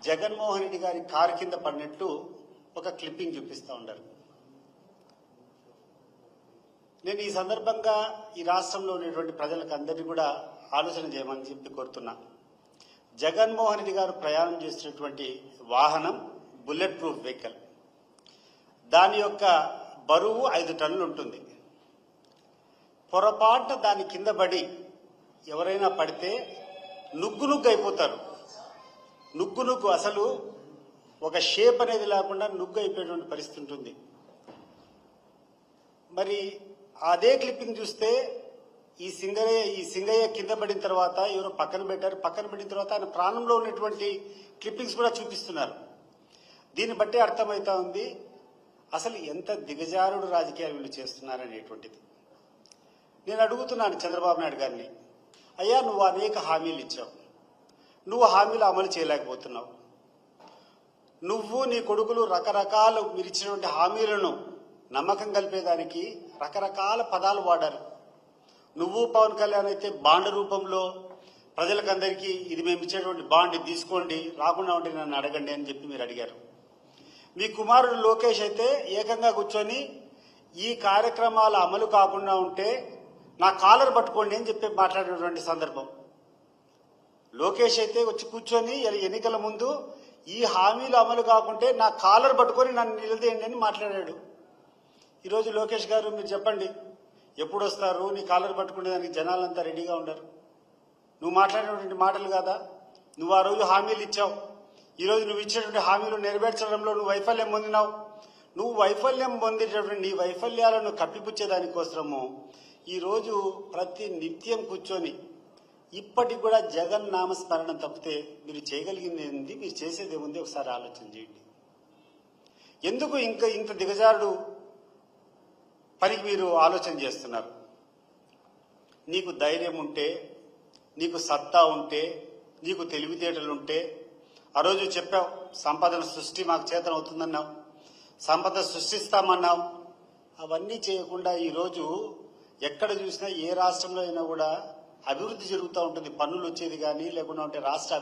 జగన్మోహన్ రెడ్డి గారి కారు కింద పడినట్టు ఒక క్లిప్పింగ్ చూపిస్తూ ఉన్నారు. నేను ఈ సందర్భంగా ఈ రాష్ట్రంలో ఉన్నటువంటి ప్రజలకు అందరినీ కూడా ఆలోచన చేయమని చెప్పి కోరుతున్నా. జగన్మోహన్ రెడ్డి గారు ప్రయాణం చేస్తున్నటువంటి వాహనం బుల్లెట్ ప్రూఫ్ వెహికల్. దాని యొక్క బరువు 5 టన్నులు ఉంటుంది. పొరపాటున దాని కింద పడి ఎవరైనా పడితే నుగ్గు అయిపోతారు. నుగ్గు అసలు ఒక షేప్ అనేది లేకుండా నుగ్గు అయిపోయేటువంటి పరిస్థితి ఉంటుంది. మరి అదే క్లిప్పింగ్ చూస్తే ఈ సింగయ్య కింద పడిన తర్వాత ఎవరో పక్కన పెట్టారు. పక్కన పెట్టిన తర్వాత ఆయన ప్రాణంలో ఉన్నటువంటి క్లిప్పింగ్స్ కూడా చూపిస్తున్నారు. దీన్ని బట్టి అర్థమవుతా ఉంది అసలు ఎంత దిగజారుడు రాజకీయాలు వీళ్ళు చేస్తున్నారనేటువంటిది. నేను అడుగుతున్నాను చంద్రబాబు నాయుడు గారిని, అయ్యా నువ్వు అనేక హామీలు ఇచ్చావు, నువ్వు హామీలు అమలు చేయలేకపోతున్నావు. నువ్వు నీ కొడుకులు రకరకాలు మీరు ఇచ్చినటువంటి హామీలను నమ్మకం కలిపేదానికి రకరకాల పదాలు వాడారు. నువ్వు పవన్ కళ్యాణ్ అయితే బాండ్ రూపంలో ప్రజలకందరికీ ఇది మేము ఇచ్చేటువంటి బాండ్ తీసుకోండి, రాకుండా ఉంటే నన్ను అడగండి అని చెప్పి మీరు అడిగారు. మీ కుమారుడు లోకేష్ అయితే ఏకంగా కూర్చొని ఈ కార్యక్రమాల అమలు కాకుండా ఉంటే నా కాలర్ పట్టుకోండి అని చెప్పి మాట్లాడినటువంటి సందర్భం. లోకేష్ అయితే వచ్చి కూర్చొని ఎన్నికల ముందు ఈ హామీలు అమలు కాకుంటే నా కాలర్ పట్టుకొని నన్ను నిలదీయండి అని మాట్లాడాడు. ఈరోజు లోకేష్ గారు మీరు చెప్పండి, ఎప్పుడు వస్తారు? నీ కాలర్ పట్టుకునే దానికి జనాలంతా రెడీగా ఉండరు. నువ్వు మాట్లాడినటువంటి మాటలు కాదా? నువ్వు ఆ రోజు హామీలు ఇచ్చావు. ఈరోజు నువ్వు ఇచ్చినటువంటి హామీలు నెరవేర్చడంలో నువ్వు వైఫల్యం పొందినావు. నువ్వు వైఫల్యం పొందేటటువంటి నీ వైఫల్యాలను కప్పిపుచ్చేదానికోసము ఈరోజు ప్రతి నిత్యం కూర్చొని ఇప్పటికి కూడా జగన్ నామస్మరణం తప్పితే మీరు చేయగలిగింది ఏంది, మీరు చేసేది ఏముంది ఒకసారి ఆలోచన చేయండి. ఎందుకు ఇంత దిగజారుడు పనికి మీరు ఆలోచన చేస్తున్నారు? నీకు ధైర్యం ఉంటే, నీకు సత్తా ఉంటే, నీకు తెలివితేటలుంటే, ఆ రోజు చెప్పావు సంపదన సృష్టి మాకు చేతన అవుతుందన్నావు, సంపద సృష్టిస్తామన్నావు. అవన్నీ చేయకుండా ఈరోజు ఎక్కడ చూసినా ఏ రాష్ట్రంలో అయినా కూడా అభివృద్ధి జరుగుతూ ఉంటుంది. పన్నులు వచ్చేది కానీ లేకుండా ఉంటే రాష్ట్ర